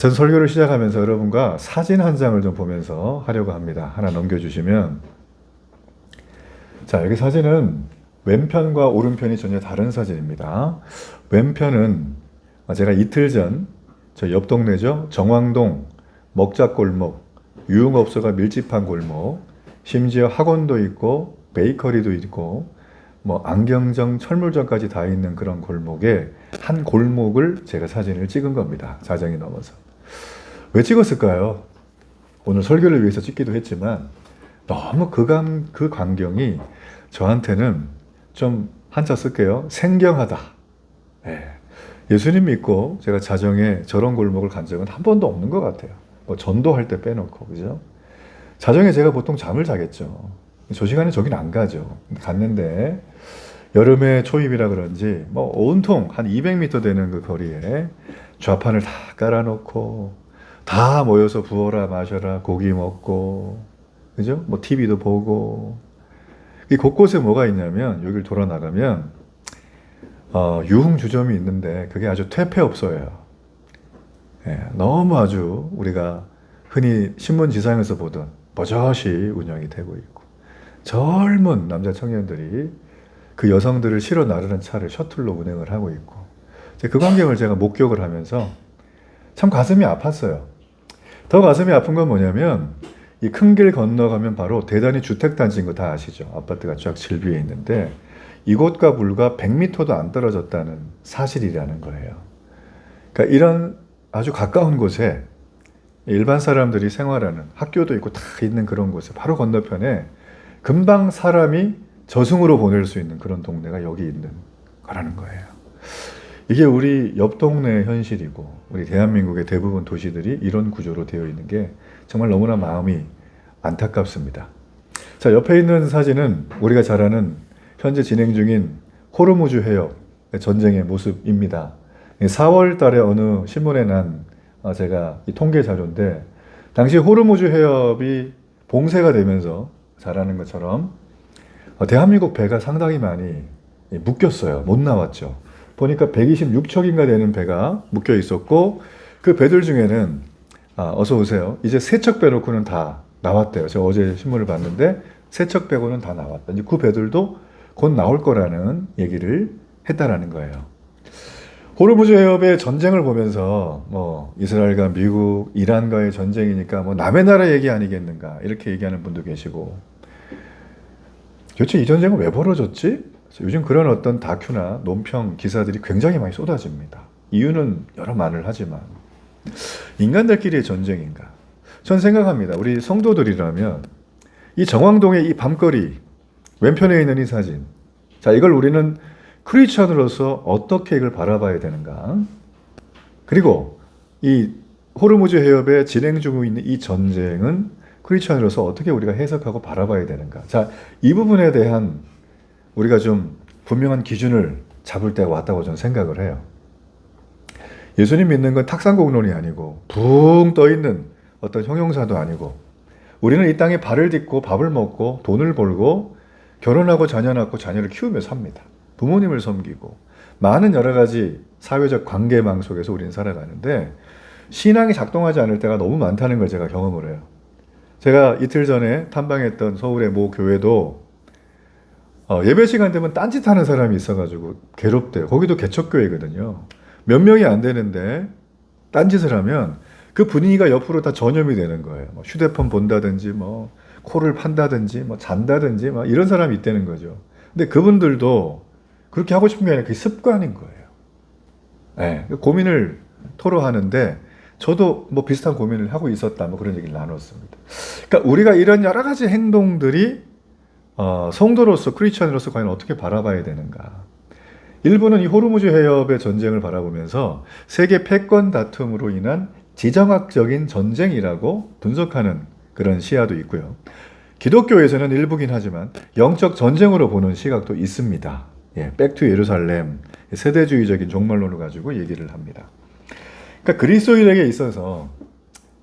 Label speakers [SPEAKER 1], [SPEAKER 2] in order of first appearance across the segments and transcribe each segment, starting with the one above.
[SPEAKER 1] 전 설교를 시작하면서 여러분과 사진 한 장을 좀 보면서 하려고 합니다. 하나 넘겨주시면, 자, 여기 사진은 왼편과 오른편이 전혀 다른 사진입니다. 왼편은 제가 이틀 전 저 옆 동네죠, 정왕동 먹자골목, 유흥업소가 밀집한 골목, 심지어 학원도 있고 베이커리도 있고 뭐 안경점, 철물점까지 다 있는 그런 골목에 한 골목을 제가 사진을 찍은 겁니다. 자정이 넘어서. 왜 찍었을까요? 오늘 설교를 위해서 찍기도 했지만 너무 그 광경이 저한테는 좀 한자 쓸게요. 생경하다. 예. 예수님 믿고 제가 자정에 저런 골목을 간 적은 한 번도 없는 것 같아요. 뭐 전도할 때 빼놓고, 그죠? 자정에 제가 보통 잠을 자겠죠. 저 시간에 저긴 안 가죠. 갔는데 여름에 초입이라 그런지 뭐 온통 한 200m 되는 그 거리에 좌판을 다 깔아놓고 다 모여서 부어라 마셔라 고기 먹고, 그죠? 뭐 TV도 보고, 이 곳곳에 뭐가 있냐면 여기를 돌아 나가면 유흥주점이 있는데 그게 아주 퇴폐업소예요. 예, 너무 아주 우리가 흔히 신문지상에서 보던 버젓이 운영이 되고 있고, 젊은 남자 청년들이 그 여성들을 실어 나르는 차를 셔틀로 운행을 하고 있고, 그 광경을 제가 목격을 하면서 참 가슴이 아팠어요. 더 가슴이 아픈 건 뭐냐면 이 큰 길 건너가면 바로 대단히 주택단지인 거 다 아시죠? 아파트가 쫙 질비해 있는데 이곳과 불과 100m도 안 떨어졌다는 사실이라는 거예요. 그러니까 이런 아주 가까운 곳에 일반 사람들이 생활하는 학교도 있고 다 있는 그런 곳에 바로 건너편에 금방 사람이 저승으로 보낼 수 있는 그런 동네가 여기 있는 거라는 거예요. 이게 우리 옆 동네의 현실이고 우리 대한민국의 대부분 도시들이 이런 구조로 되어 있는 게 정말 너무나 마음이 안타깝습니다. 자, 옆에 있는 사진은 우리가 잘 아는 현재 진행 중인 호르무즈 해협 전쟁의 모습입니다. 4월 달에 어느 신문에 난 제가 이 통계 자료인데, 당시 호르무즈 해협이 봉쇄가 되면서 잘 아는 것처럼 대한민국 배가 상당히 많이 묶였어요. 못 나왔죠. 보니까 126척인가 되는 배가 묶여 있었고, 그 배들 중에는 어서 오세요. 이제 3척 빼놓고는 다 나왔대요. 제가 어제 신문을 봤는데 3척 빼고는 다 나왔다. 이제 그 배들도 곧 나올 거라는 얘기를 했다라는 거예요. 호르무즈 해협의 전쟁을 보면서 뭐 이스라엘과 미국, 이란과의 전쟁이니까 뭐 남의 나라 얘기 아니겠는가 이렇게 얘기하는 분도 계시고, 도대체 이 전쟁은 왜 벌어졌지? 요즘 그런 어떤 다큐나 논평 기사들이 굉장히 많이 쏟아집니다. 이유는 여러 말을 하지만 인간들끼리의 전쟁인가? 전 생각합니다. 우리 성도들이라면 이 정왕동의 이 밤거리 왼편에 있는 이 사진, 자, 이걸 우리는 크리스천으로서 어떻게 이걸 바라봐야 되는가? 그리고 이 호르무즈 해협에 진행 중에 있는 이 전쟁은 크리스천으로서 어떻게 우리가 해석하고 바라봐야 되는가? 자, 이 부분에 대한 우리가 좀 분명한 기준을 잡을 때가 왔다고 저는 생각을 해요. 예수님 믿는 건 탁상공론이 아니고 붕 떠있는 어떤 형용사도 아니고, 우리는 이 땅에 발을 딛고 밥을 먹고 돈을 벌고 결혼하고 자녀 낳고 자녀를 키우며 삽니다. 부모님을 섬기고 많은 여러 가지 사회적 관계망 속에서 우리는 살아가는데 신앙이 작동하지 않을 때가 너무 많다는 걸 제가 경험을 해요. 제가 이틀 전에 탐방했던 서울의 모 교회도 예배 시간 되면 딴짓하는 사람이 있어가지고 괴롭대요. 거기도 개척교회거든요. 몇 명이 안 되는데 딴짓을 하면 그 분위기가 옆으로 다 전염이 되는 거예요. 뭐 휴대폰 본다든지 뭐 코를 판다든지 뭐 잔다든지 막 이런 사람이 있다는 거죠. 근데 그분들도 그렇게 하고 싶은 게 아니라 그게 습관인 거예요. 네, 고민을 토로하는데 저도 뭐 비슷한 고민을 하고 있었다, 뭐 그런 얘기를 나눴습니다. 그러니까 우리가 이런 여러 가지 행동들이 성도로서 크리스천으로서 과연 어떻게 바라봐야 되는가? 일부는 이 호르무즈 해협의 전쟁을 바라보면서 세계 패권 다툼으로 인한 지정학적인 전쟁이라고 분석하는 그런 시야도 있고요. 기독교에서는 일부긴 하지만 영적 전쟁으로 보는 시각도 있습니다. 예, 백투 예루살렘 세대주의적인 종말론을 가지고 얘기를 합니다. 그러니까 그리스도인에게 있어서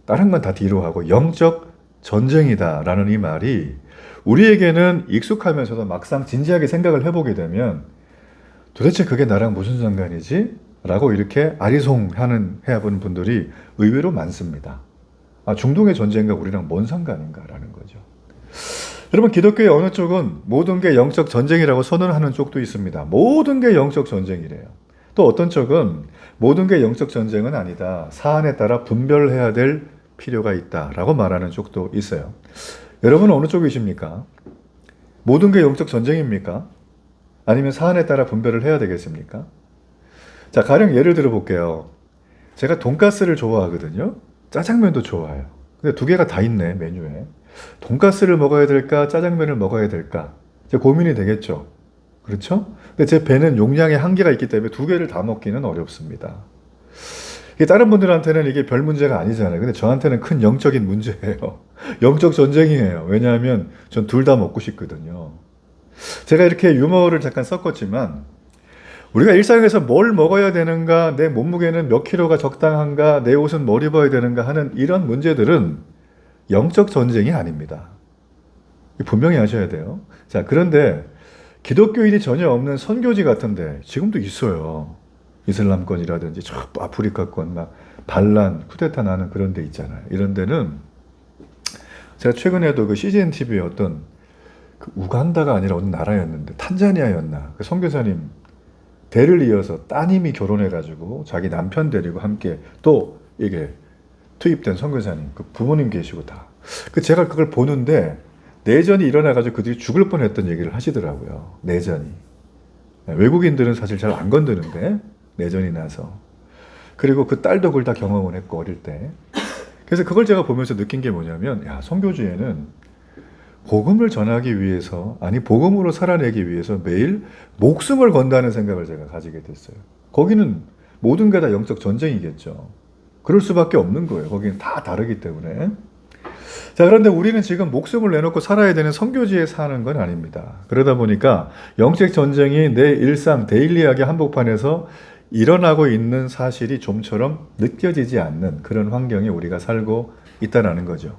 [SPEAKER 1] 다른 건 다 뒤로 하고 영적 전쟁이다라는 이 말이 우리에게는 익숙하면서도 막상 진지하게 생각을 해보게 되면 도대체 그게 나랑 무슨 상관이지? 라고 이렇게 아리송하는 해본 분들이 의외로 많습니다. 중동의 전쟁과 우리랑 뭔 상관인가라는 거죠. 여러분, 기독교의 어느 쪽은 모든 게 영적 전쟁이라고 선언하는 쪽도 있습니다. 모든 게 영적 전쟁이래요. 또 어떤 쪽은 모든 게 영적 전쟁은 아니다. 사안에 따라 분별해야 될 필요가 있다라고 말하는 쪽도 있어요. 여러분은 어느 쪽이십니까? 모든 게 영적 전쟁입니까? 아니면 사안에 따라 분별을 해야 되겠습니까? 자, 가령 예를 들어 볼게요. 제가 돈가스를 좋아하거든요. 짜장면도 좋아해요. 근데 두 개가 다 있네, 메뉴에. 돈가스를 먹어야 될까, 짜장면을 먹어야 될까? 이제 고민이 되겠죠. 그렇죠? 근데 제 배는 용량의 한계가 있기 때문에 두 개를 다 먹기는 어렵습니다. 이게 다른 분들한테는 이게 별 문제가 아니잖아요. 근데 저한테는 큰 영적인 문제예요. 영적 전쟁이에요. 왜냐하면 전 둘 다 먹고 싶거든요. 제가 이렇게 유머를 잠깐 섞었지만 우리가 일상에서 뭘 먹어야 되는가, 내 몸무게는 몇 킬로가 적당한가, 내 옷은 뭘 입어야 되는가 하는 이런 문제들은 영적 전쟁이 아닙니다. 분명히 아셔야 돼요. 자, 그런데 기독교인이 전혀 없는 선교지 같은데 지금도 있어요. 이슬람권이라든지 저 아프리카권 막 반란, 쿠데타 나는 그런 데 있잖아요. 이런 데는 제가 최근에도 그 CGN TV에 어떤 그 우간다가 아니라 어느 나라였는데 탄자니아였나 그 선교사님 대를 이어서 따님이 결혼해가지고 자기 남편 데리고 함께 또 이게 투입된 선교사님 그 부모님 계시고 다 그 제가 그걸 보는데 내전이 일어나가지고 그들이 죽을 뻔했던 얘기를 하시더라고요. 내전이 외국인들은 사실 잘 안 건드는데 내전이 나서 그리고 그 딸도 그걸 다 경험을 했고 어릴 때 그래서 그걸 제가 보면서 느낀 게 뭐냐면 야 선교지에는 복음을 전하기 위해서 아니 복음으로 살아내기 위해서 매일 목숨을 건다는 생각을 제가 가지게 됐어요. 거기는 모든 게 다 영적 전쟁이겠죠. 그럴 수밖에 없는 거예요. 거기는 다 다르기 때문에. 자, 그런데 우리는 지금 목숨을 내놓고 살아야 되는 선교지에 사는 건 아닙니다. 그러다 보니까 영적 전쟁이 내 일상 데일리하게 한복판에서 일어나고 있는 사실이 좀처럼 느껴지지 않는 그런 환경에 우리가 살고 있다는 거죠.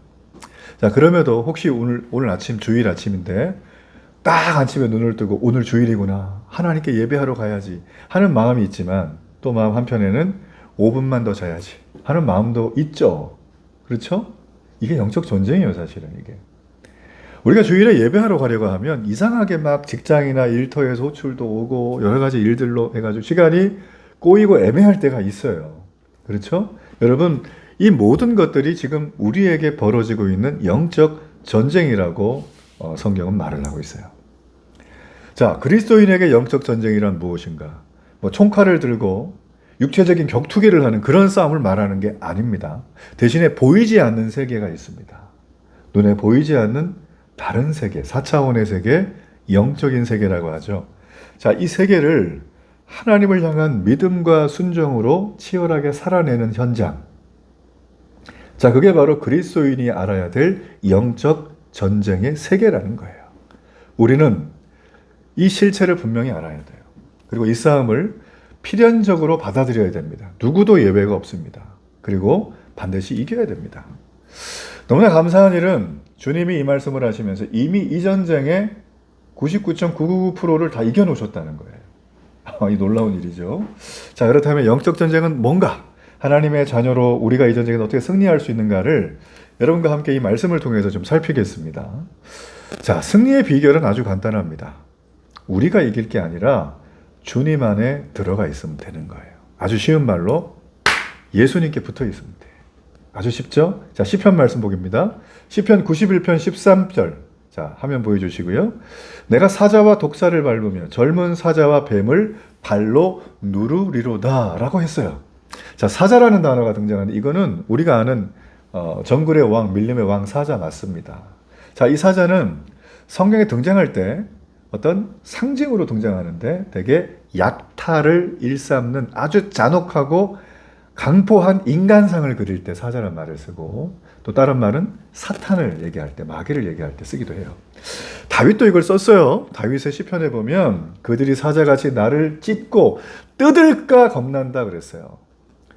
[SPEAKER 1] 자, 그럼에도 혹시 오늘 아침 주일 아침인데 딱 아침에 눈을 뜨고 오늘 주일이구나. 하나님께 예배하러 가야지 하는 마음이 있지만 또 마음 한편에는 5분만 더 자야지 하는 마음도 있죠. 그렇죠? 이게 영적 전쟁이에요, 사실은 이게. 우리가 주일에 예배하러 가려고 하면 이상하게 막 직장이나 일터에서 호출도 오고 여러 가지 일들로 해가지고 시간이 꼬이고 애매할 때가 있어요. 그렇죠? 여러분, 이 모든 것들이 지금 우리에게 벌어지고 있는 영적 전쟁이라고 성경은 말을 하고 있어요. 자, 그리스도인에게 영적 전쟁이란 무엇인가? 뭐 총칼을 들고 육체적인 격투기를 하는 그런 싸움을 말하는 게 아닙니다. 대신에 보이지 않는 세계가 있습니다. 눈에 보이지 않는 다른 세계, 4차원의 세계, 영적인 세계라고 하죠. 자, 이 세계를 하나님을 향한 믿음과 순종으로 치열하게 살아내는 현장. 자, 그게 바로 그리스도인이 알아야 될 영적 전쟁의 세계라는 거예요. 우리는 이 실체를 분명히 알아야 돼요. 그리고 이 싸움을 필연적으로 받아들여야 됩니다. 누구도 예외가 없습니다. 그리고 반드시 이겨야 됩니다. 너무나 감사한 일은 주님이 이 말씀을 하시면서 이미 이 전쟁의 99.999%를 다 이겨놓으셨다는 거예요. 이 놀라운 일이죠. 자, 그렇다면 영적 전쟁은 뭔가? 하나님의 자녀로 우리가 이 전쟁에서 어떻게 승리할 수 있는가를 여러분과 함께 이 말씀을 통해서 좀 살피겠습니다. 자, 승리의 비결은 아주 간단합니다. 우리가 이길 게 아니라 주님 안에 들어가 있으면 되는 거예요. 아주 쉬운 말로 예수님께 붙어 있으면 돼요. 아주 쉽죠? 자, 시편 말씀 보기입니다. 시편 91편 13절. 자, 화면 보여주시고요. 내가 사자와 독사를 밟으며 젊은 사자와 뱀을 발로 누르리로다 라고 했어요. 자, 사자라는 단어가 등장하는데 이거는 우리가 아는 정글의 왕, 밀림의 왕 사자 맞습니다. 자, 이 사자는 성경에 등장할 때 어떤 상징으로 등장하는데 되게 약탈을 일삼는 아주 잔혹하고 강포한 인간상을 그릴 때 사자란 말을 쓰고 또 다른 말은 사탄을 얘기할 때 마귀를 얘기할 때 쓰기도 해요. 다윗도 이걸 썼어요. 다윗의 시편에 보면 그들이 사자같이 나를 찢고 뜯을까 겁난다 그랬어요.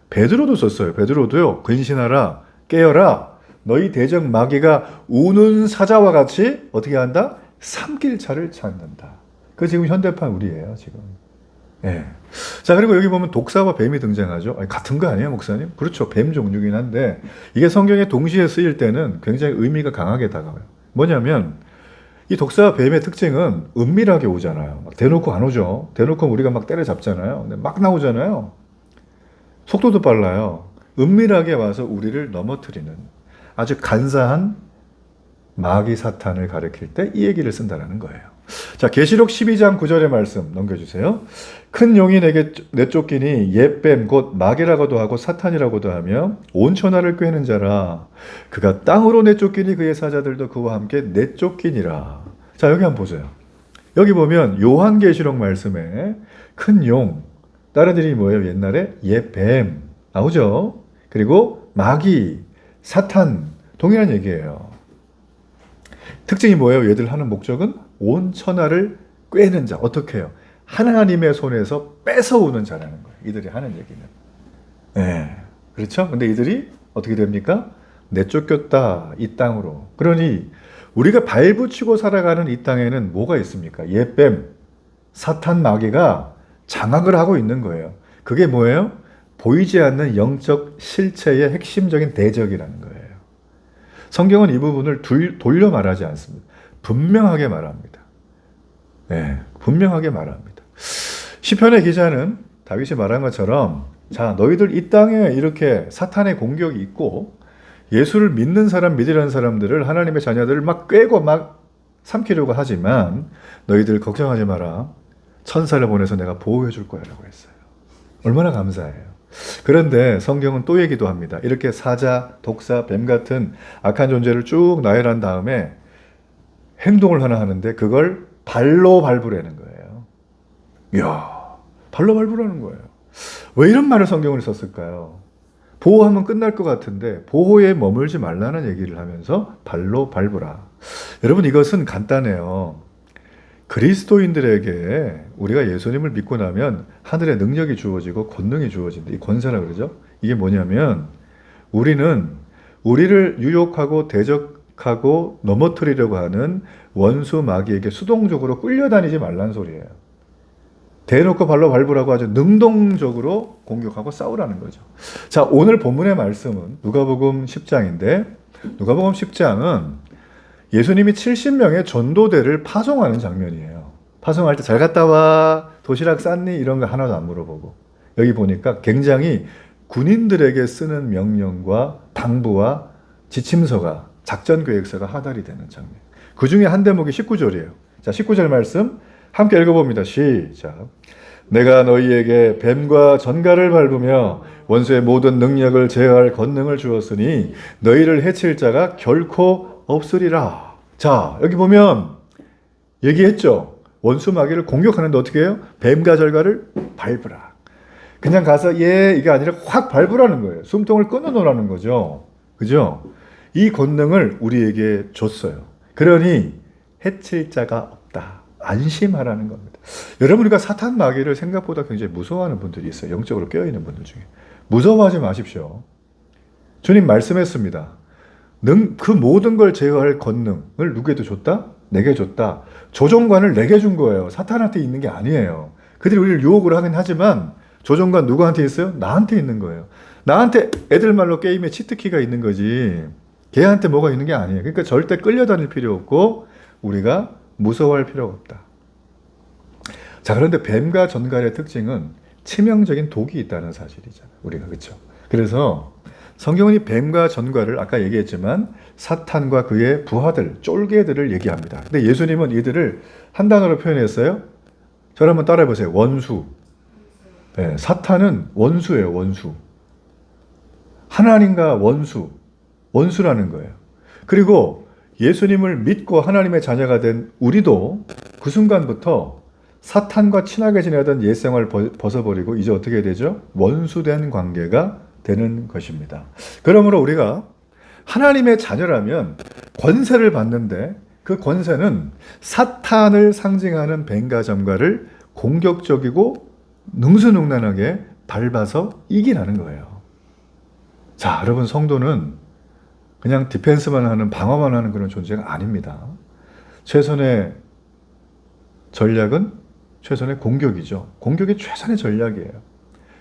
[SPEAKER 1] 베드로도 썼어요. 베드로도요. 근신하라 깨어라 너희 대적 마귀가 우는 사자와 같이 어떻게 한다? 삼킬 차를 찾는다. 그 지금 현대판 우리예요, 지금. 예. 자, 그리고 여기 보면 독사와 뱀이 등장하죠. 아니, 같은 거 아니에요, 목사님? 그렇죠. 뱀 종류긴 한데, 이게 성경에 동시에 쓰일 때는 굉장히 의미가 강하게 다가와요. 뭐냐면, 이 독사와 뱀의 특징은 은밀하게 오잖아요. 막 대놓고 안 오죠. 대놓고 우리가 막 때려잡잖아요. 근데 막 나오잖아요. 속도도 빨라요. 은밀하게 와서 우리를 넘어뜨리는 아주 간사한 마귀 사탄을 가리킬 때 이 얘기를 쓴다는 거예요. 자, 계시록 12장 9절의 말씀 넘겨주세요. 큰 용이 내게 내쫓기니 옛뱀 곧 마귀라고도 하고 사탄이라고도 하며 온 천하를 꿰는 자라. 그가 땅으로 내쫓기니 그의 사자들도 그와 함께 내쫓기니라. 자, 여기 한번 보세요. 여기 보면 요한계시록 말씀에 큰 용, 다른 이름이 뭐예요? 옛날에 옛뱀 나오죠. 그리고 마귀, 사탄 동일한 얘기예요. 특징이 뭐예요? 얘들 하는 목적은 온 천하를 꿰는 자. 어떻게 해요? 하나님의 손에서 뺏어오는 자라는 거예요. 이들이 하는 얘기는. 네. 그렇죠? 근데 이들이 어떻게 됩니까? 내쫓겼다. 이 땅으로. 그러니 우리가 발붙이고 살아가는 이 땅에는 뭐가 있습니까? 옛뱀, 사탄 마귀가 장악을 하고 있는 거예요. 그게 뭐예요? 보이지 않는 영적 실체의 핵심적인 대적이라는 거예요. 성경은 이 부분을 돌려 말하지 않습니다. 분명하게 말합니다. 네, 분명하게 말합니다. 시편의 기자는 다윗이 말한 것처럼 자, 너희들 이 땅에 이렇게 사탄의 공격이 있고 예수를 믿는 사람, 믿으려는 사람들을 하나님의 자녀들을 막 꿰고 막 삼키려고 하지만 너희들 걱정하지 마라. 천사를 보내서 내가 보호해 줄 거야 라고 했어요. 얼마나 감사해요. 그런데 성경은 또 얘기도 합니다. 이렇게 사자, 독사, 뱀 같은 악한 존재를 쭉 나열한 다음에 행동을 하나 하는데 그걸 발로 밟으라는 거예요. 이야, 발로 밟으라는 거예요. 왜 이런 말을 성경을 썼을까요? 보호하면 끝날 것 같은데 보호에 머물지 말라는 얘기를 하면서 발로 밟으라. 여러분, 이것은 간단해요. 그리스도인들에게 우리가 예수님을 믿고 나면 하늘의 능력이 주어지고 권능이 주어진다. 이 권세라 그러죠. 이게 뭐냐면 우리는 우리를 유혹하고 대적하고 넘어뜨리려고 하는 원수 마귀에게 수동적으로 끌려다니지 말란 소리예요. 대놓고 발로 밟으라고 아주 능동적으로 공격하고 싸우라는 거죠. 자, 오늘 본문의 말씀은 누가복음 10장인데 누가복음 10장은 예수님이 70명의 전도대를 파송하는 장면이에요. 파송할 때 잘 갔다 와, 도시락 쌌니? 이런 거 하나도 안 물어보고. 여기 보니까 굉장히 군인들에게 쓰는 명령과 당부와 지침서가, 작전 계획서가 하달이 되는 장면. 그 중에 한 대목이 19절이에요. 자, 19절 말씀 함께 읽어봅니다. 시작. 내가 너희에게 뱀과 전갈을 밟으며 원수의 모든 능력을 제어할 권능을 주었으니 너희를 해칠 자가 결코 없으리라. 자, 여기 보면 얘기했죠. 원수 마귀를 공격하는데 어떻게 해요? 뱀과 절갈을 밟으라. 그냥 가서 이게 아니라 확 밟으라는 거예요. 숨통을 끊어놓으라는 거죠. 그죠? 이 권능을 우리에게 줬어요. 그러니 해칠 자가 없다. 안심하라는 겁니다. 여러분, 우리가 사탄 마귀를 생각보다 굉장히 무서워하는 분들이 있어요. 영적으로 깨어있는 분들 중에. 무서워하지 마십시오. 주님 말씀했습니다. 그 모든 걸 제어할 권능을 누구에게 줬다? 내게 줬다. 조종관을 내게 준 거예요. 사탄한테 있는 게 아니에요. 그들이 우리를 유혹을 하긴 하지만 조종관 누구한테 있어요? 나한테 있는 거예요. 나한테 애들 말로 게임에 치트키가 있는 거지 걔한테 뭐가 있는 게 아니에요. 그러니까 절대 끌려다닐 필요 없고 우리가 무서워할 필요가 없다. 자, 그런데 뱀과 전갈의 특징은 치명적인 독이 있다는 사실이잖아요. 우리가 그렇죠. 그래서 성경은 이 뱀과 전갈을 아까 얘기했지만 사탄과 그의 부하들, 쫄개들을 얘기합니다. 근데 예수님은 이들을 한 단어로 표현했어요. 저를 한번 따라해보세요. 원수. 네, 사탄은 원수예요. 원수. 하나님과 원수. 원수라는 거예요. 그리고 예수님을 믿고 하나님의 자녀가 된 우리도 그 순간부터 사탄과 친하게 지내던 옛생활을 벗어버리고 이제 어떻게 되죠? 원수된 관계가 되는 것입니다. 그러므로 우리가 하나님의 자녀라면 권세를 받는데 그 권세는 사탄을 상징하는 뱀과 전갈을 공격적이고 능수능란하게 밟아서 이기라는 거예요. 자, 여러분, 성도는 그냥 디펜스만 하는, 방어만 하는 그런 존재가 아닙니다. 최선의 전략은 최선의 공격이죠. 공격이 최선의 전략이에요.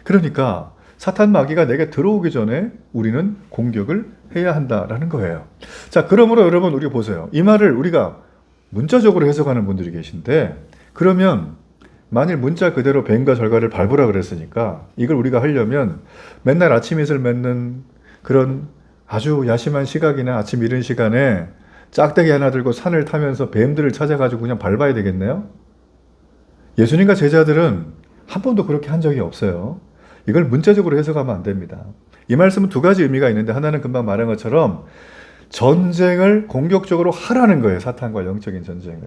[SPEAKER 1] 그러니까 사탄 마귀가 내게 들어오기 전에 우리는 공격을 해야 한다라는 거예요. 자, 그러므로 여러분 우리 보세요. 이 말을 우리가 문자적으로 해석하는 분들이 계신데, 그러면 만일 문자 그대로 뱀과 절갈을 밟으라 그랬으니까 이걸 우리가 하려면 맨날 아침 이슬 맺는 그런 아주 야심한 시각이나 아침 이른 시간에 짝대기 하나 들고 산을 타면서 뱀들을 찾아가지고 그냥 밟아야 되겠네요? 예수님과 제자들은 한 번도 그렇게 한 적이 없어요. 이걸 문자적으로 해석하면 안 됩니다. 이 말씀은 두 가지 의미가 있는데, 하나는 금방 말한 것처럼 전쟁을 공격적으로 하라는 거예요. 사탄과 영적인 전쟁을.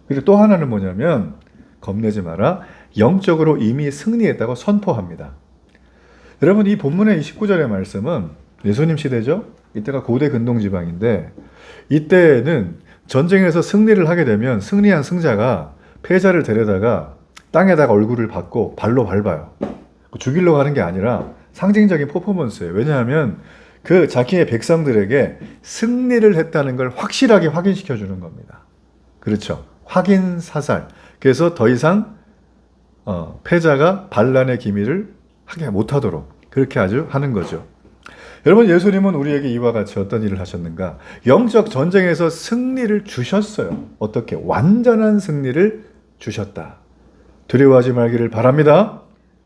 [SPEAKER 1] 그리고 또 하나는 뭐냐면 겁내지 마라. 영적으로 이미 승리했다고 선포합니다. 여러분, 이 본문의 19절의 말씀은 예수님 시대죠. 이때가 고대 근동지방인데, 이때는 전쟁에서 승리를 하게 되면 승리한 승자가 패자를 데려다가 땅에다가 얼굴을 받고 발로 밟아요. 죽이려고 하는 게 아니라 상징적인 퍼포먼스예요. 왜냐하면 그 자기의 백성들에게 승리를 했다는 걸 확실하게 확인시켜 주는 겁니다. 그렇죠. 확인 사살. 그래서 더 이상 패자가 반란의 기미를 하게 못하도록 그렇게 아주 하는 거죠. 여러분, 예수님은 우리에게 이와 같이 어떤 일을 하셨는가? 영적 전쟁에서 승리를 주셨어요. 어떻게? 완전한 승리를 주셨다. 두려워하지 말기를 바랍니다.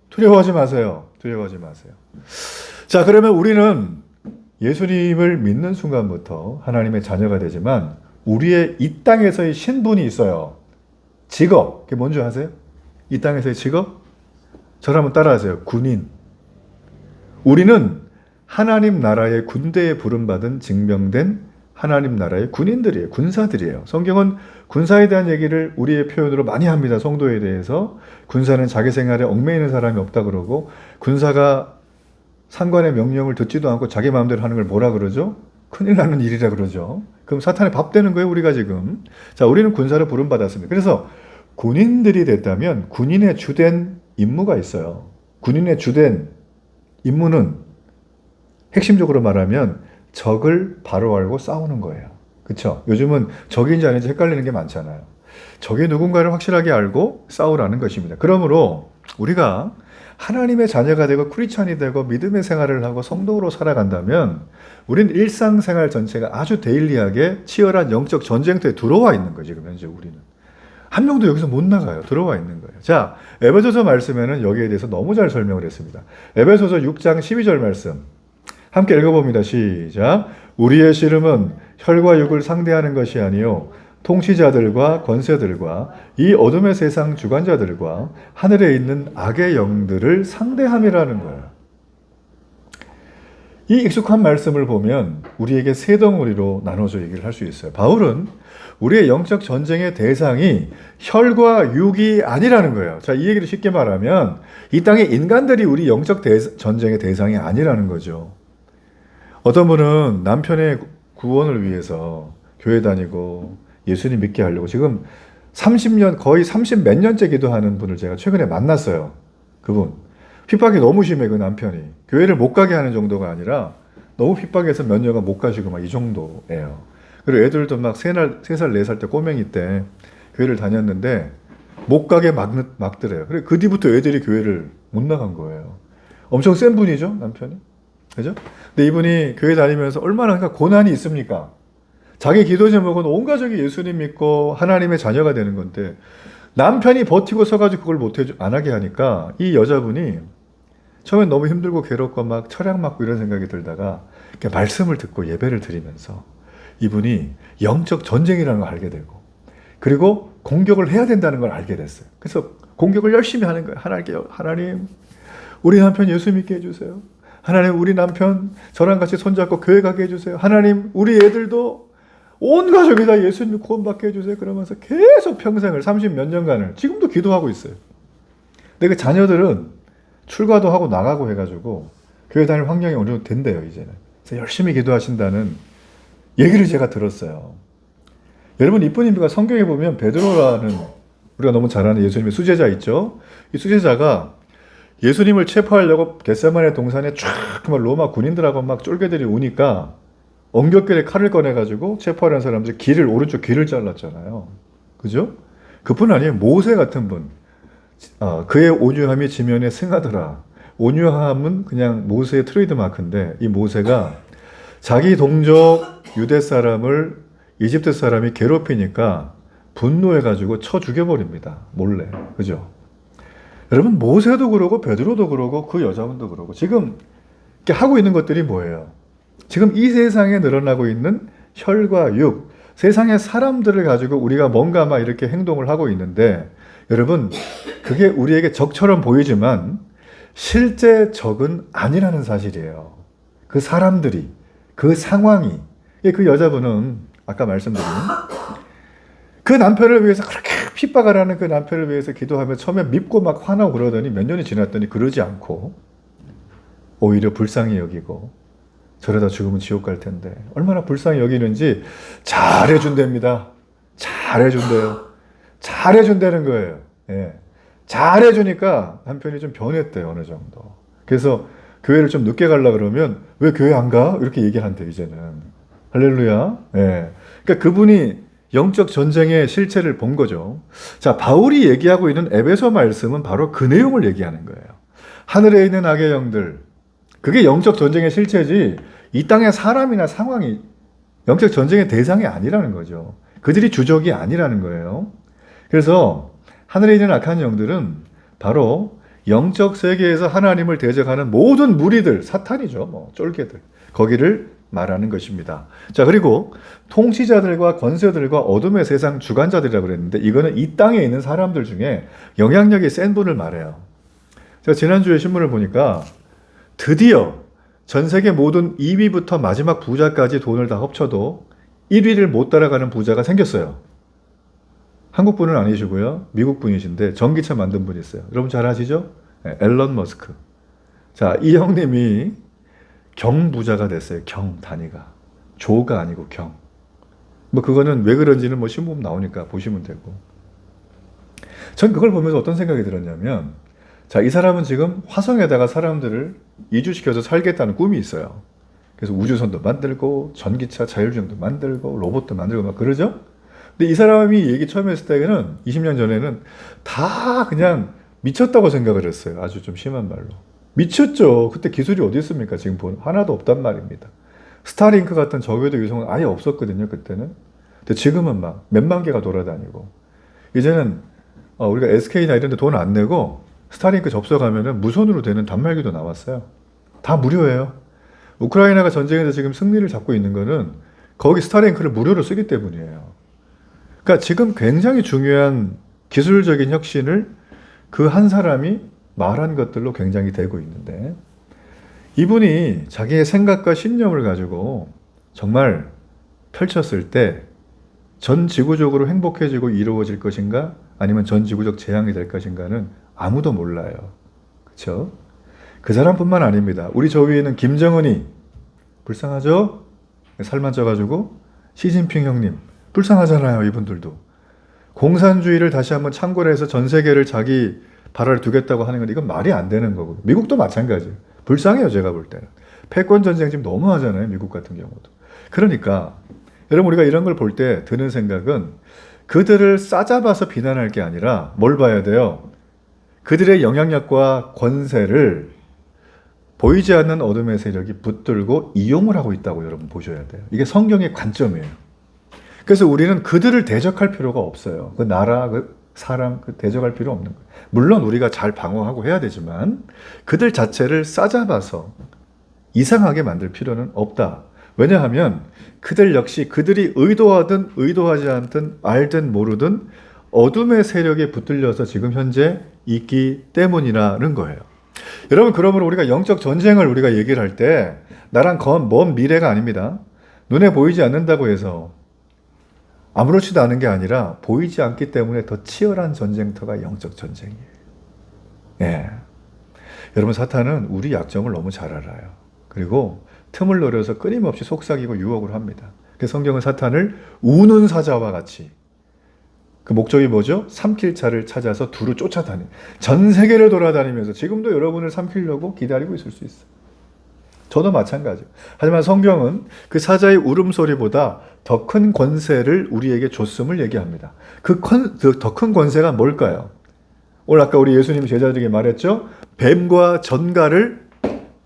[SPEAKER 1] 두려워하지 마세요. 두려워하지 마세요. 자, 그러면 우리는 예수님을 믿는 순간부터 하나님의 자녀가 되지만 우리의 이 땅에서의 신분이 있어요. 직업. 그게 뭔지 아세요? 이 땅에서의 직업? 저를 한번 따라하세요. 군인. 우리는 하나님 나라의 군대에 부름받은 증명된 하나님 나라의 군인들이에요. 군사들이에요. 성경은 군사에 대한 얘기를 우리의 표현으로 많이 합니다. 성도에 대해서. 군사는 자기 생활에 얽매이는 사람이 없다 그러고, 군사가 상관의 명령을 듣지도 않고 자기 마음대로 하는 걸 뭐라 그러죠? 큰일 나는 일이라 그러죠. 그럼 사탄의 밥 되는 거예요, 우리가 지금. 자, 우리는 군사를 부름받았습니다. 그래서 군인들이 됐다면 군인의 주된 임무가 있어요. 군인의 주된 임무는 핵심적으로 말하면 적을 바로 알고 싸우는 거예요. 그렇죠? 요즘은 적인지 아닌지 헷갈리는 게 많잖아요. 적이 누군가를 확실하게 알고 싸우라는 것입니다. 그러므로 우리가 하나님의 자녀가 되고 크리스찬이 되고 믿음의 생활을 하고 성도로 살아간다면 우리는 일상생활 전체가 아주 데일리하게 치열한 영적 전쟁터에 들어와 있는 거예요. 지금 현재 우리는. 한 명도 여기서 못 나가요. 들어와 있는 거예요. 자, 에베소서 말씀에는 여기에 대해서 너무 잘 설명을 했습니다. 에베소서 6장 12절 말씀 함께 읽어봅니다. 시작. 우리의 씨름은 혈과 육을 상대하는 것이 아니요 통치자들과 권세들과 이 어둠의 세상 주관자들과 하늘에 있는 악의 영들을 상대함이라는 거예요. 이 익숙한 말씀을 보면 우리에게 세 덩어리로 나눠서 얘기를 할 수 있어요. 바울은 우리의 영적 전쟁의 대상이 혈과 육이 아니라는 거예요. 자, 이 얘기를 쉽게 말하면 이 땅의 인간들이 우리 영적 전쟁의 대상이 아니라는 거죠. 어떤 분은 남편의 구원을 위해서 교회 다니고 예수님 믿게 하려고 지금 30년, 거의 30 몇 년째 기도하는 분을 제가 최근에 만났어요. 그분. 핍박이 너무 심해, 그 남편이. 교회를 못 가게 하는 정도가 아니라 너무 핍박해서 몇 년간 못 가시고 막 이 정도예요. 그리고 애들도 막 3살, 4살 때 꼬맹이 때 교회를 다녔는데 못 가게 막더래요. 그래, 그 뒤부터 애들이 교회를 못 나간 거예요. 엄청 센 분이죠, 남편이. 그죠? 근데 이분이 교회 다니면서 얼마나 고난이 있습니까? 자기 기도 제목은 온 가족이 예수님 믿고 하나님의 자녀가 되는 건데 남편이 버티고 서가지고 그걸 안 하게 하니까 이 여자분이 처음엔 너무 힘들고 괴롭고 막 철학 맞고 이런 생각이 들다가 이렇게 말씀을 듣고 예배를 드리면서 이분이 영적 전쟁이라는 걸 알게 되고 그리고 공격을 해야 된다는 걸 알게 됐어요. 그래서 공격을 열심히 하는 거예요. 하나님, 우리 남편 예수 믿게 해주세요. 하나님, 우리 남편 저랑 같이 손잡고 교회 가게 해주세요. 하나님, 우리 애들도 온 가족이 다 예수님 구원받게 해주세요. 그러면서 계속 평생을 30 몇 년간을 지금도 기도하고 있어요. 근데 그 자녀들은 출가도 하고 나가고 해가지고 교회 다닐 환경이 어느 정도 된대요, 이제는. 그래서 열심히 기도하신다는 얘기를 제가 들었어요. 여러분, 이쁜 인비가 성경에 보면 베드로라는 우리가 너무 잘 아는 예수님의 수제자 있죠? 이 수제자가 예수님을 체포하려고 겟세마네 동산에 쫙 로마 군인들하고 막 쫄개들이 오니까 엉겹결에 칼을 꺼내가지고 체포하려는 사람들이 오른쪽 귀를 잘랐잖아요. 그죠? 그뿐 아니에요. 모세 같은 분. 그의 온유함이 지면에 승하더라. 온유함은 그냥 모세의 트레이드 마크인데 이 모세가 자기 동족 유대 사람을 이집트 사람이 괴롭히니까 분노해가지고 쳐 죽여버립니다. 몰래. 그죠? 여러분 모세도 그러고 베드로도 그러고 그 여자분도 그러고 지금 이렇게 하고 있는 것들이 뭐예요? 지금 이 세상에 늘어나고 있는 혈과 육, 세상의 사람들을 가지고 우리가 뭔가 막 이렇게 행동을 하고 있는데 여러분 그게 우리에게 적처럼 보이지만 실제 적은 아니라는 사실이에요. 그 사람들이, 그 상황이. 그 여자분은 아까 말씀드린 그 남편을 위해서 그렇게 핍박을 하는 그 남편을 위해서 기도하며 처음에 밉고 막 화나고 그러더니 몇 년이 지났더니 그러지 않고 오히려 불쌍히 여기고 저러다 죽으면 지옥 갈 텐데 얼마나 불쌍히 여기는지 잘해준답니다. 잘해준대요. 잘해준다는 거예요. 예. 잘해주니까 남편이 좀 변했대요. 어느 정도. 그래서 교회를 좀 늦게 가려고 그러면 왜 교회 안 가? 이렇게 얘기한대요. 이제는. 할렐루야. 예. 그러니까 그분이 영적 전쟁의 실체를 본 거죠. 자, 바울이 얘기하고 있는 에베소 말씀은 바로 그 내용을 얘기하는 거예요. 하늘에 있는 악의 영들, 그게 영적 전쟁의 실체지 이 땅의 사람이나 상황이 영적 전쟁의 대상이 아니라는 거죠. 그들이 주적이 아니라는 거예요. 그래서 하늘에 있는 악한 영들은 바로 영적 세계에서 하나님을 대적하는 모든 무리들, 사탄이죠. 뭐 쫄개들. 거기를 말하는 것입니다. 자, 그리고 통치자들과 권세들과 어둠의 세상 주관자들이라고 그랬는데 이거는 이 땅에 있는 사람들 중에 영향력이 센 분을 말해요. 제가 지난주에 신문을 보니까 드디어 전 세계 모든 2위부터 마지막 부자까지 돈을 다 합쳐도 1위를 못 따라가는 부자가 생겼어요. 한국 분은 아니시고요. 미국 분이신데 전기차 만든 분이 있어요. 여러분 잘 아시죠? 네, 앨런 머스크. 자, 이 형님이 경부자가 됐어요. 경 단위가. 조가 아니고 경. 뭐 그거는 왜 그런지는 뭐 신문 나오니까 보시면 되고. 전 그걸 보면서 어떤 생각이 들었냐면 자, 이 사람은 지금 화성에다가 사람들을 이주시켜서 살겠다는 꿈이 있어요. 그래서 우주선도 만들고 전기차 자율주행도 만들고 로봇도 만들고 막 그러죠? 근데 이 사람이 얘기 처음 했을 때는 20년 전에는 다 그냥 미쳤다고 생각을 했어요. 아주 좀 심한 말로. 미쳤죠. 그때 기술이 어디 있습니까? 지금 보는 하나도 없단 말입니다. 스타링크 같은 저궤도 위성은 아예 없었거든요. 그때는. 근데 지금은 막 몇만 개가 돌아다니고 이제는 우리가 SK나 이런 데 돈 안 내고 스타링크 접속하면은 무선으로 되는 단말기도 나왔어요. 다 무료예요. 우크라이나가 전쟁에서 지금 승리를 잡고 있는 거는 거기 스타링크를 무료로 쓰기 때문이에요. 그러니까 지금 굉장히 중요한 기술적인 혁신을 그 한 사람이 말한 것들로 굉장히 되고 있는데 이분이 자기의 생각과 신념을 가지고 정말 펼쳤을 때 전 지구적으로 행복해지고 이루어질 것인가 아니면 전 지구적 재앙이 될 것인가는 아무도 몰라요. 그렇죠? 그 사람뿐만 아닙니다. 우리 저 위에는 김정은이 불쌍하죠? 살만 쪄가지고 시진핑 형님 불쌍하잖아요. 이분들도. 공산주의를 다시 한번 창궐 해서 전 세계를 자기 발아래 두겠다고 하는 건 이건 말이 안 되는 거고 미국도 마찬가지예요. 불쌍해요. 제가 볼 때는. 패권 전쟁 지금 너무 하잖아요. 미국 같은 경우도. 그러니까 여러분 우리가 이런 걸 볼 때 드는 생각은 그들을 싸잡아서 비난할 게 아니라 뭘 봐야 돼요? 그들의 영향력과 권세를 보이지 않는 어둠의 세력이 붙들고 이용을 하고 있다고 여러분 보셔야 돼요. 이게 성경의 관점이에요. 그래서 우리는 그들을 대적할 필요가 없어요. 그 나라, 그 사람, 그 대적할 필요 없는 거예요. 물론 우리가 잘 방어하고 해야 되지만 그들 자체를 싸잡아서 이상하게 만들 필요는 없다. 왜냐하면 그들 역시 그들이 의도하든 의도하지 않든 알든 모르든 어둠의 세력에 붙들려서 지금 현재 있기 때문이라는 거예요. 여러분 그러므로 우리가 영적 전쟁을 우리가 얘기를 할 때 나랑 먼 미래가 아닙니다. 눈에 보이지 않는다고 해서 아무렇지도 않은 게 아니라 보이지 않기 때문에 더 치열한 전쟁터가 영적 전쟁이에요. 예. 여러분 사탄은 우리 약점을 너무 잘 알아요. 그리고 틈을 노려서 끊임없이 속삭이고 유혹을 합니다. 그래서 성경은 사탄을 우는 사자와 같이 그 목적이 뭐죠? 삼킬 자를 찾아서 두루 쫓아다니. 전 세계를 돌아다니면서 지금도 여러분을 삼키려고 기다리고 있을 수 있어요. 저도 마찬가지예요. 하지만 성경은 그 사자의 울음소리보다 더 큰 권세를 우리에게 줬음을 얘기합니다. 그 더 큰 권세가 뭘까요? 오늘 아까 우리 예수님 제자들에게 말했죠. 뱀과 전갈을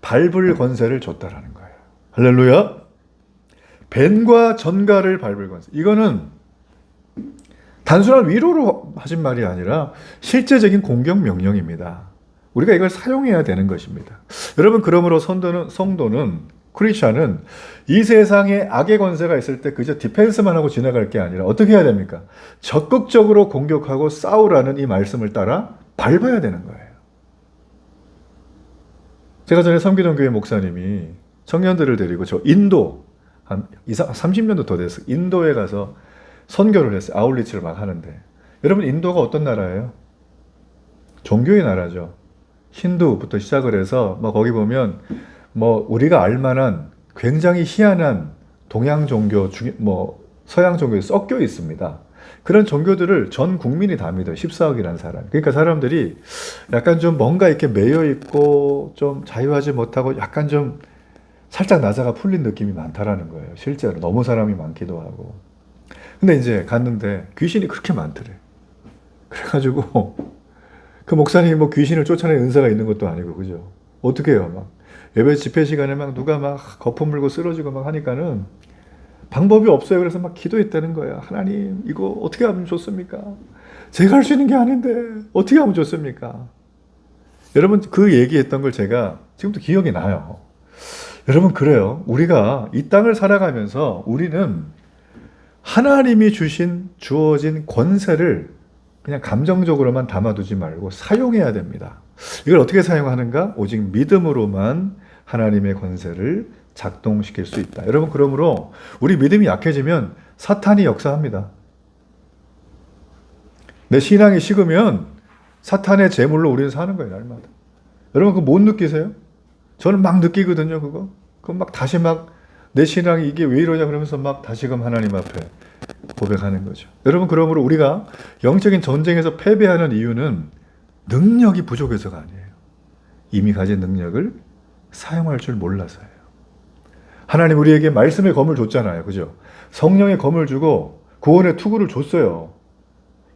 [SPEAKER 1] 밟을 권세를 줬다라는 거예요. 할렐루야. 뱀과 전갈을 밟을 권세. 이거는 단순한 위로로 하신 말이 아니라 실제적인 공격 명령입니다. 우리가 이걸 사용해야 되는 것입니다. 여러분, 그러므로 성도는 크리스천은 이 세상에 악의 권세가 있을 때 그저 디펜스만 하고 지나갈 게 아니라 어떻게 해야 됩니까? 적극적으로 공격하고 싸우라는 이 말씀을 따라 밟아야 되는 거예요. 제가 전에 섬기던 교회 목사님이 청년들을 데리고 저 인도 한 30년도 더 됐어요. 인도에 가서 선교를 했어요. 아울리치를 막 하는데. 여러분, 인도가 어떤 나라예요? 종교의 나라죠. 힌두부터 시작을 해서 뭐 거기 보면 뭐 우리가 알만한 굉장히 희한한 동양 종교, 뭐 서양 종교에 섞여 있습니다. 그런 종교들을 전 국민이 다 믿어요. 14억이라는 사람. 그러니까 사람들이 약간 좀 뭔가 이렇게 매여 있고 좀 자유하지 못하고 약간 좀 살짝 나사가 풀린 느낌이 많다라는 거예요. 실제로 너무 사람이 많기도 하고. 근데 이제 갔는데 귀신이 그렇게 많더래. 그래가지고 그 목사님이 뭐 귀신을 쫓아내는 은사가 있는 것도 아니고, 그죠? 어떻게 해요? 막 예배 집회 시간에 막 누가 막 거품 물고 쓰러지고 막 하니까는 방법이 없어요. 그래서 막 기도했다는 거야. 하나님, 이거 어떻게 하면 좋습니까? 제가 할 수 있는 게 아닌데 어떻게 하면 좋습니까? 여러분, 그 얘기했던 걸 제가 지금도 기억이 나요. 여러분, 그래요. 우리가 이 땅을 살아가면서 우리는 하나님이 주어진 권세를 그냥 감정적으로만 담아두지 말고 사용해야 됩니다. 이걸 어떻게 사용하는가? 오직 믿음으로만 하나님의 권세를 작동시킬 수 있다. 여러분, 그러므로 우리 믿음이 약해지면 사탄이 역사합니다. 내 신앙이 식으면 사탄의 제물로 우리는 사는 거예요, 날마다. 여러분, 그거 못 느끼세요? 저는 막 느끼거든요, 그거. 그럼 막 다시 막 내 신앙이 이게 왜 이러냐 그러면서 막 다시금 하나님 앞에 고백하는 거죠. 여러분, 그러므로 우리가 영적인 전쟁에서 패배하는 이유는 능력이 부족해서가 아니에요. 이미 가진 능력을 사용할 줄 몰라서예요. 하나님 우리에게 말씀의 검을 줬잖아요. 그죠? 성령의 검을 주고 구원의 투구를 줬어요.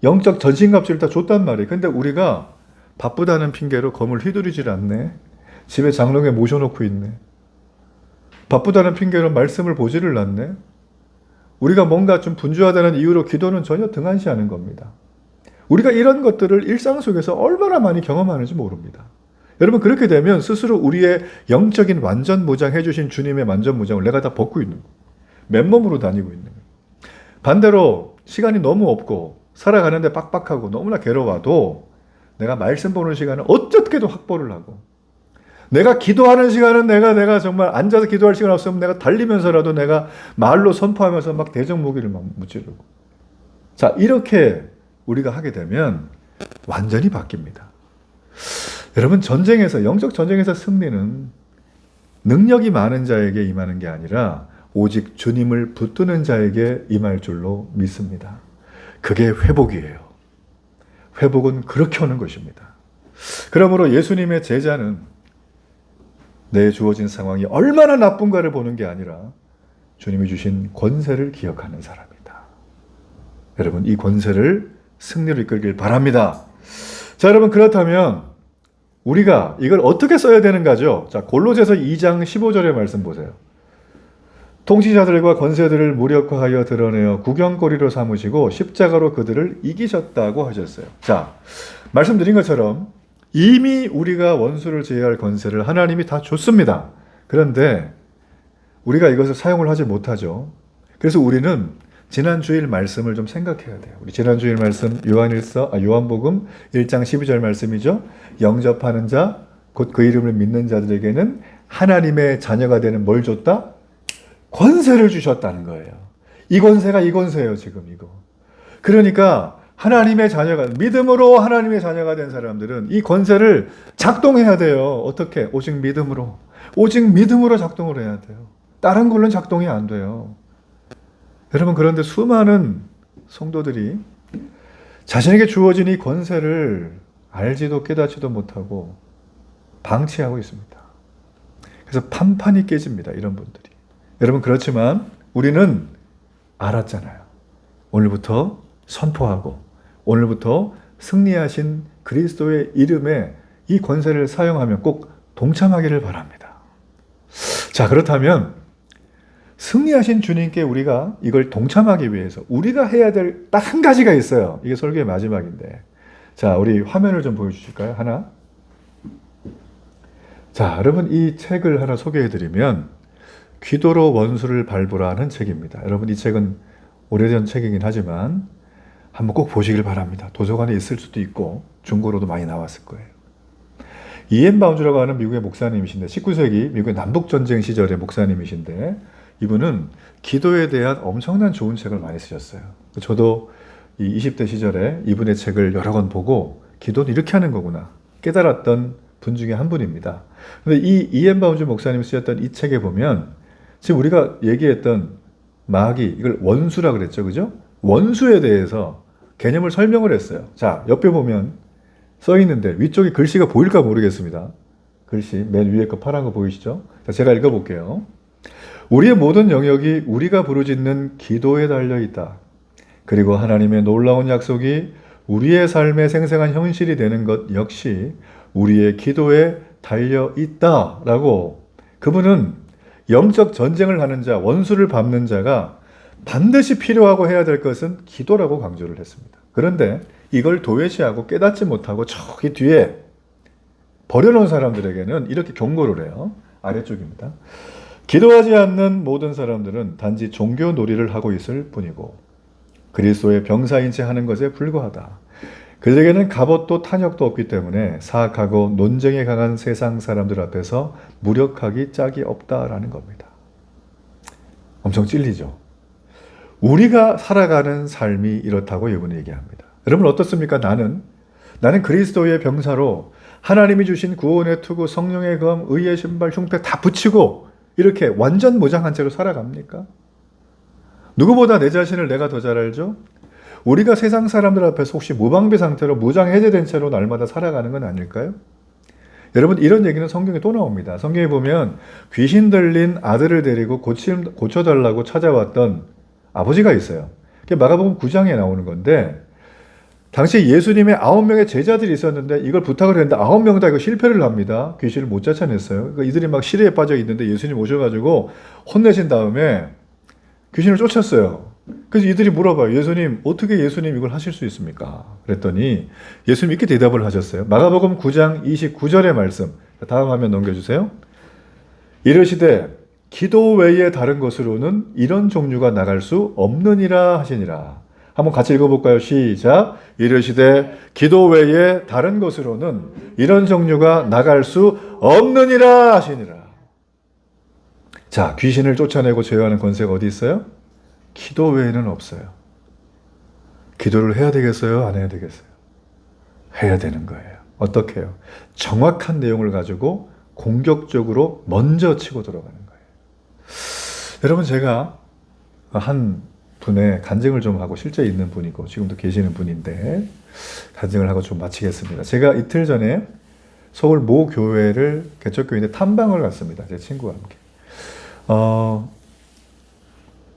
[SPEAKER 1] 영적 전신갑주를 다 줬단 말이에요. 근데 우리가 바쁘다는 핑계로 검을 휘두르질 않네. 집에 장롱에 모셔놓고 있네. 바쁘다는 핑계로 말씀을 보지를 않네. 우리가 뭔가 좀 분주하다는 이유로 기도는 전혀 등한시하는 겁니다. 우리가 이런 것들을 일상 속에서 얼마나 많이 경험하는지 모릅니다. 여러분, 그렇게 되면 스스로 우리의 영적인 완전 무장 해주신 주님의 완전 무장을 내가 다 벗고 있는 거예요. 맨몸으로 다니고 있는 거예요. 반대로 시간이 너무 없고 살아가는데 빡빡하고 너무나 괴로워도 내가 말씀 보는 시간을 어떻게든 확보를 하고, 내가 기도하는 시간은 내가 정말 앉아서 기도할 시간 없으면 내가 달리면서라도 내가 말로 선포하면서 막 대적무기를 막 무찌르고. 자, 이렇게 우리가 하게 되면 완전히 바뀝니다. 여러분, 전쟁에서, 영적 전쟁에서 승리는 능력이 많은 자에게 임하는 게 아니라 오직 주님을 붙드는 자에게 임할 줄로 믿습니다. 그게 회복이에요. 회복은 그렇게 오는 것입니다. 그러므로 예수님의 제자는 내 주어진 상황이 얼마나 나쁜가를 보는 게 아니라 주님이 주신 권세를 기억하는 사람이다. 여러분, 이 권세를 승리로 이끌길 바랍니다. 자, 여러분, 그렇다면 우리가 이걸 어떻게 써야 되는가죠? 자, 골로새서 2장 15절의 말씀 보세요. 통치자들과 권세들을 무력화하여 드러내어 구경거리로 삼으시고 십자가로 그들을 이기셨다고 하셨어요. 자, 말씀드린 것처럼 이미 우리가 원수를 제어할 권세를 하나님이 다 줬습니다. 그런데 우리가 이것을 사용을 하지 못하죠. 그래서 우리는 지난 주일 말씀을 좀 생각해야 돼요. 우리 지난 주일 말씀 요한복음 1장 12절 말씀이죠. 영접하는 자, 곧 그 이름을 믿는 자들에게는 하나님의 자녀가 되는 뭘 줬다? 권세를 주셨다는 거예요. 이 권세가 이 권세예요, 지금 이거. 그러니까 하나님의 자녀가, 믿음으로 하나님의 자녀가 된 사람들은 이 권세를 작동해야 돼요. 어떻게? 오직 믿음으로. 오직 믿음으로 작동을 해야 돼요. 다른 걸로는 작동이 안 돼요. 여러분, 그런데 수많은 성도들이 자신에게 주어진 이 권세를 알지도 깨닫지도 못하고 방치하고 있습니다. 그래서 판판이 깨집니다, 이런 분들이. 여러분, 그렇지만 우리는 알았잖아요. 오늘부터 선포하고 오늘부터 승리하신 그리스도의 이름에 이 권세를 사용하면 꼭 동참하기를 바랍니다. 자, 그렇다면 승리하신 주님께 우리가 이걸 동참하기 위해서 우리가 해야 될 딱 한 가지가 있어요. 이게 설교의 마지막인데. 자, 우리 화면을 좀 보여주실까요? 하나. 자, 여러분 이 책을 하나 소개해드리면 기도로 원수를 밟으라는 책입니다. 여러분 이 책은 오래전 책이긴 하지만 한번 꼭 보시길 바랍니다. 도서관에 있을 수도 있고 중고로도 많이 나왔을 거예요. 이엔 바운즈라고 하는 미국의 목사님이신데 19세기 미국의 남북전쟁 시절의 목사님이신데 이분은 기도에 대한 엄청난 좋은 책을 많이 쓰셨어요. 저도 이 20대 시절에 이분의 책을 여러 권 보고 기도는 이렇게 하는 거구나 깨달았던 분 중에 한 분입니다. 근데 이 이엔 바운즈 목사님이 쓰셨던 이 책에 보면 지금 우리가 얘기했던 마귀, 이걸 원수라 그랬죠. 그죠? 원수에 대해서 개념을 설명을 했어요. 자, 옆에 보면 써 있는데 위쪽에 글씨가 보일까 모르겠습니다. 글씨 맨 위에 거 파란 거 보이시죠? 자, 제가 읽어볼게요. 우리의 모든 영역이 우리가 부르짖는 기도에 달려 있다. 그리고 하나님의 놀라운 약속이 우리의 삶의 생생한 현실이 되는 것 역시 우리의 기도에 달려 있다라고 그분은 영적 전쟁을 하는 자, 원수를 밟는 자가 반드시 필요하고 해야 될 것은 기도라고 강조를 했습니다. 그런데 이걸 도외시하고 깨닫지 못하고 저기 뒤에 버려놓은 사람들에게는 이렇게 경고를 해요. 아래쪽입니다. 기도하지 않는 모든 사람들은 단지 종교 놀이를 하고 있을 뿐이고 그리스도의 병사인 채 하는 것에 불과하다. 그들에게는 갑옷도 탄약도 없기 때문에 사악하고 논쟁에 강한 세상 사람들 앞에서 무력하기 짝이 없다라는 겁니다. 엄청 찔리죠. 우리가 살아가는 삶이 이렇다고 이분은 얘기합니다. 여러분 어떻습니까? 나는 그리스도의 병사로 하나님이 주신 구원의 투구, 성령의 검, 의의 신발, 흉패 다 붙이고 이렇게 완전 무장한 채로 살아갑니까? 누구보다 내 자신을 내가 더 잘 알죠? 우리가 세상 사람들 앞에서 혹시 무방비 상태로 무장 해제된 채로 날마다 살아가는 건 아닐까요? 여러분 이런 얘기는 성경에 또 나옵니다. 성경에 보면 귀신 들린 아들을 데리고 고쳐달라고 찾아왔던 아버지가 있어요. 그게 마가복음 9장에 나오는 건데 당시 예수님의 9명의 제자들이 있었는데 이걸 부탁을 했는데 9명 다 이거 실패를 합니다. 귀신을 못 쫓아냈어요. 그러니까 이들이 막 시리에 빠져 있는데 예수님 오셔가지고 혼내신 다음에 귀신을 쫓았어요. 그래서 이들이 물어봐요. 예수님, 어떻게 예수님 이걸 하실 수 있습니까? 그랬더니 예수님 이렇게 대답을 하셨어요. 마가복음 9장 29절의 말씀. 다음 화면 넘겨주세요. 이르시되 기도 외에 다른 것으로는 이런 종류가 나갈 수 없느니라 하시니라. 한번 같이 읽어볼까요? 시작. 이르시되 기도 외에 다른 것으로는 이런 종류가 나갈 수 없느니라 하시니라. 자, 귀신을 쫓아내고 제어하는 권세가 어디 있어요? 기도 외에는 없어요. 기도를 해야 되겠어요? 안 해야 되겠어요? 해야 되는 거예요. 어떻게 해요? 정확한 내용을 가지고 공격적으로 먼저 치고 들어가는 거예요. 여러분 제가 한 분의 간증을 좀 하고 실제 있는 분이고 지금도 계시는 분인데 간증을 하고 좀 마치겠습니다. 제가 이틀 전에 서울 모 교회를 개척교회인데 탐방을 갔습니다. 제 친구와 함께.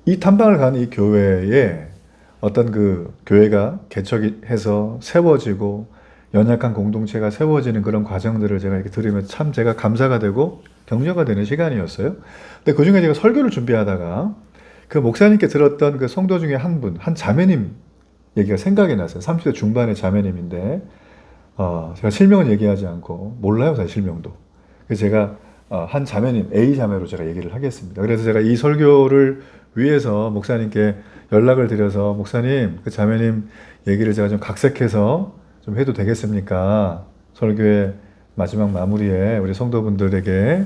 [SPEAKER 1] 이 탐방을 간 이 교회에 어떤 그 교회가 개척해서 세워지고 연약한 공동체가 세워지는 그런 과정들을 제가 이렇게 들으면서 참 제가 감사가 되고 격려가 되는 시간이었어요. 근데 그 중에 제가 설교를 준비하다가 그 목사님께 들었던 그 성도 중에 한 분, 한 자매님 얘기가 생각이 났어요. 30대 중반의 자매님인데, 제가 실명은 얘기하지 않고, 몰라요, 사실 실명도. 그래서 제가, 한 자매님, A 자매로 제가 얘기를 하겠습니다. 그래서 제가 이 설교를 위해서 목사님께 연락을 드려서, 목사님, 그 자매님 얘기를 제가 좀 각색해서 좀 해도 되겠습니까? 설교의 마지막 마무리에 우리 성도분들에게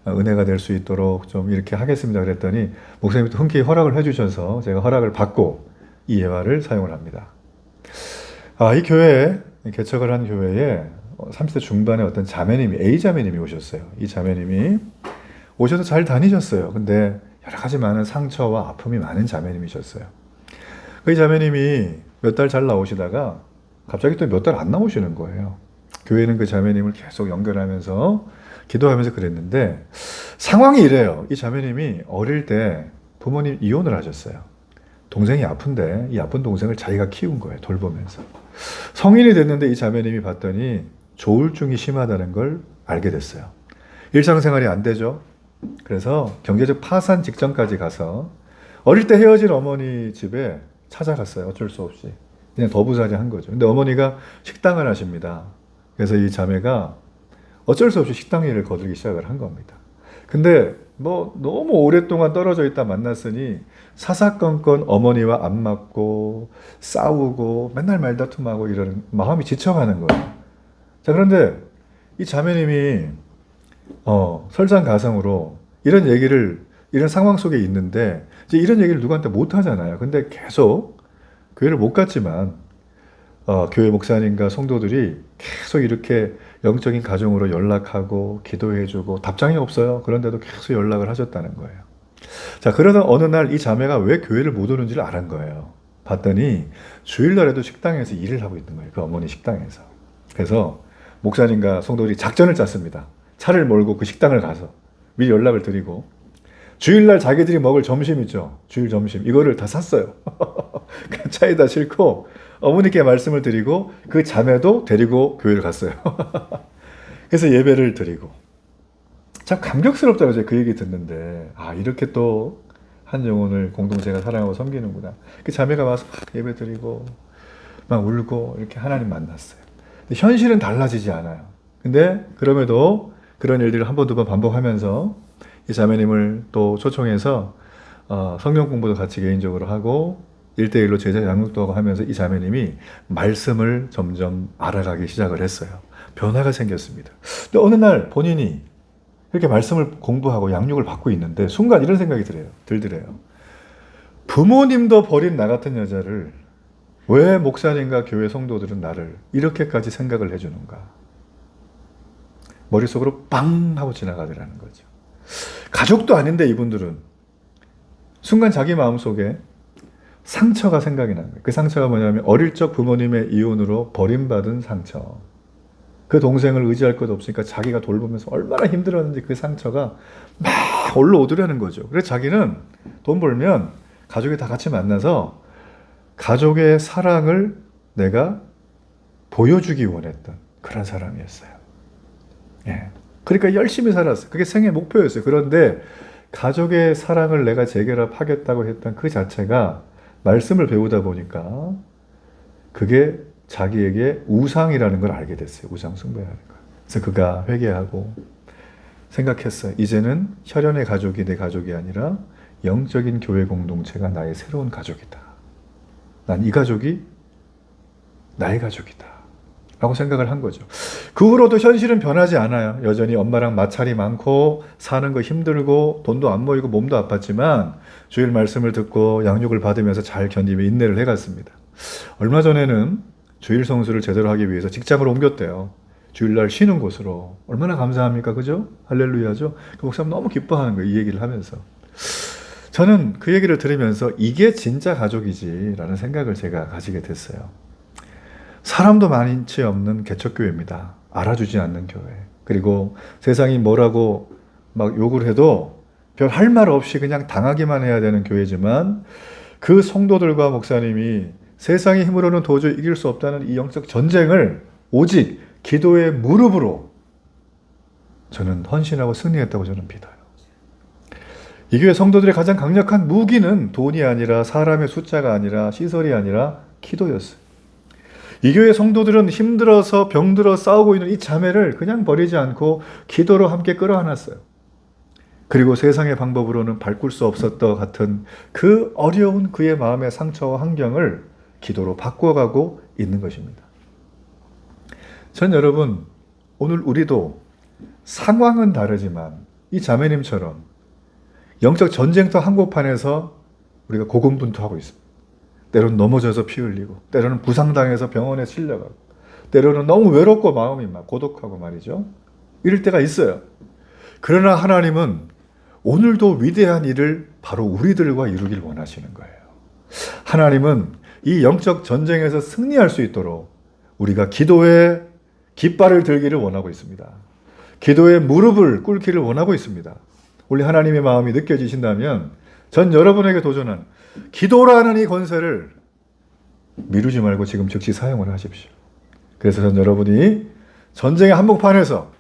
[SPEAKER 1] 은혜가 될 수 있도록 좀 이렇게 하겠습니다. 그랬더니 목사님이 흔쾌히 허락을 해주셔서 제가 허락을 받고 이 예화를 사용을 합니다. 이 교회에 개척을 한 교회에 30대 중반의 어떤 자매님이 A 자매님이 오셨어요. 이 자매님이 오셔서 잘 다니셨어요. 근데 여러 가지 많은 상처와 아픔이 많은 자매님이셨어요. 그 자매님이 몇 달 잘 나오시다가 갑자기 또 몇 달 안 나오시는 거예요. 교회는 그 자매님을 계속 연결하면서 기도하면서 그랬는데 상황이 이래요. 이 자매님이 어릴 때 부모님 이혼을 하셨어요. 동생이 아픈데 이 아픈 동생을 자기가 키운 거예요. 돌보면서. 성인이 됐는데 이 자매님이 봤더니 조울증이 심하다는 걸 알게 됐어요. 일상생활이 안 되죠. 그래서 경제적 파산 직전까지 가서 어릴 때 헤어진 어머니 집에 찾아갔어요. 어쩔 수 없이. 그냥 더부살이 한 거죠. 근데 어머니가 식당을 하십니다. 그래서 이 자매가 어쩔 수 없이 식당 일을 거들기 시작을 한 겁니다. 근데 뭐 너무 오랫동안 떨어져 있다 만났으니 사사건건 어머니와 안 맞고 싸우고 맨날 말다툼하고 이러는 마음이 지쳐가는 거예요. 자, 그런데 이 자매님이 설상가상으로 이런 상황 속에 있는데 이제 이런 얘기를 누구한테 못 하잖아요. 근데 계속 교회를 못 갔지만 교회 목사님과 성도들이 계속 이렇게 영적인 가정으로 연락하고 기도해주고 답장이 없어요. 그런데도 계속 연락을 하셨다는 거예요. 자, 그러다 어느 날 이 자매가 왜 교회를 못 오는지를 알은 거예요. 봤더니 주일날에도 식당에서 일을 하고 있는 거예요. 그 어머니 식당에서. 그래서 목사님과 성도들이 작전을 짰습니다. 차를 몰고 그 식당을 가서 미리 연락을 드리고 주일날 자기들이 먹을 점심 있죠. 주일 점심. 이거를 다 샀어요. 그 차에다 싣고 어머니께 말씀을 드리고 그 자매도 데리고 교회를 갔어요. 그래서 예배를 드리고. 참 감격스럽더라고요. 그 얘기 듣는데. 아, 이렇게 또 한 영혼을 공동체가 사랑하고 섬기는구나. 그 자매가 와서 예배 드리고 막 울고 이렇게 하나님 만났어요. 근데 현실은 달라지지 않아요. 근데 그럼에도 그런 일들을 한 번, 두 번 반복하면서 이 자매님을 또 초청해서 성경 공부도 같이 개인적으로 하고 1대1로 제자 양육도 하고 하면서 이 자매님이 말씀을 점점 알아가기 시작을 했어요. 변화가 생겼습니다. 근데 어느 날 본인이 이렇게 말씀을 공부하고 양육을 받고 있는데 순간 이런 생각이 들더래요. 부모님도 버린 나 같은 여자를 왜 목사님과 교회 성도들은 나를 이렇게까지 생각을 해주는가. 머릿속으로 빵 하고 지나가더라는 거죠. 가족도 아닌데 이분들은 순간 자기 마음속에 상처가 생각이 나는 거예요. 그 상처가 뭐냐면 어릴 적 부모님의 이혼으로 버림받은 상처. 그 동생을 의지할 것 없으니까 자기가 돌보면서 얼마나 힘들었는지 그 상처가 막 올라오더라는 거죠. 그래서 자기는 돈 벌면 가족이 다 같이 만나서 가족의 사랑을 내가 보여주기 원했던 그런 사람이었어요. 예. 그러니까 열심히 살았어요. 그게 생애 목표였어요. 그런데 가족의 사랑을 내가 재결합하겠다고 했던 그 자체가 말씀을 배우다 보니까 그게 자기에게 우상이라는 걸 알게 됐어요. 우상 숭배라는 걸. 그래서 그가 회개하고 생각했어요. 이제는 혈연의 가족이 내 가족이 아니라 영적인 교회 공동체가 나의 새로운 가족이다. 난 이 가족이 나의 가족이다. 라고 생각을 한 거죠. 그 후로도 현실은 변하지 않아요. 여전히 엄마랑 마찰이 많고 사는 거 힘들고 돈도 안 모이고 몸도 아팠지만 주일 말씀을 듣고 양육을 받으면서 잘 견디며 인내를 해갔습니다. 얼마 전에는 주일 성수를 제대로 하기 위해서 직장을 옮겼대요. 주일날 쉬는 곳으로. 얼마나 감사합니까? 그죠? 할렐루야죠? 그 목사님 너무 기뻐하는 거예요. 이 얘기를 하면서. 저는 그 얘기를 들으면서 이게 진짜 가족이지 라는 생각을 제가 가지게 됐어요. 사람도 많지 없는 개척교회입니다. 알아주지 않는 교회. 그리고 세상이 뭐라고 막 욕을 해도 별 할 말 없이 그냥 당하기만 해야 되는 교회지만 그 성도들과 목사님이 세상의 힘으로는 도저히 이길 수 없다는 이 영적 전쟁을 오직 기도의 무릎으로 저는 헌신하고 승리했다고 저는 믿어요. 이 교회 성도들의 가장 강력한 무기는 돈이 아니라 사람의 숫자가 아니라 시설이 아니라 기도였어요. 이 교회 성도들은 힘들어서 병들어 싸우고 있는 이 자매를 그냥 버리지 않고 기도로 함께 끌어안았어요. 그리고 세상의 방법으로는 바꿀 수 없었던 것 같은 그 어려운 그의 마음의 상처와 환경을 기도로 바꿔가고 있는 것입니다. 전 여러분, 오늘 우리도 상황은 다르지만 이 자매님처럼 영적 전쟁터 한복판에서 우리가 고군분투하고 있습니다. 때로는 넘어져서 피 흘리고, 때로는 부상당해서 병원에 실려가고, 때로는 너무 외롭고 마음이 막 고독하고 말이죠. 이럴 때가 있어요. 그러나 하나님은 오늘도 위대한 일을 바로 우리들과 이루길 원하시는 거예요. 하나님은 이 영적 전쟁에서 승리할 수 있도록 우리가 기도의 깃발을 들기를 원하고 있습니다. 기도의 무릎을 꿇기를 원하고 있습니다. 우리 하나님의 마음이 느껴지신다면 전 여러분에게 도전하는 기도라는 이 권세를 미루지 말고 지금 즉시 사용을 하십시오. 그래서 전 여러분이 전쟁의 한복판에서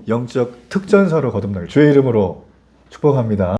[SPEAKER 1] 영적 특전사로 거듭나길 주의 이름으로 축복합니다.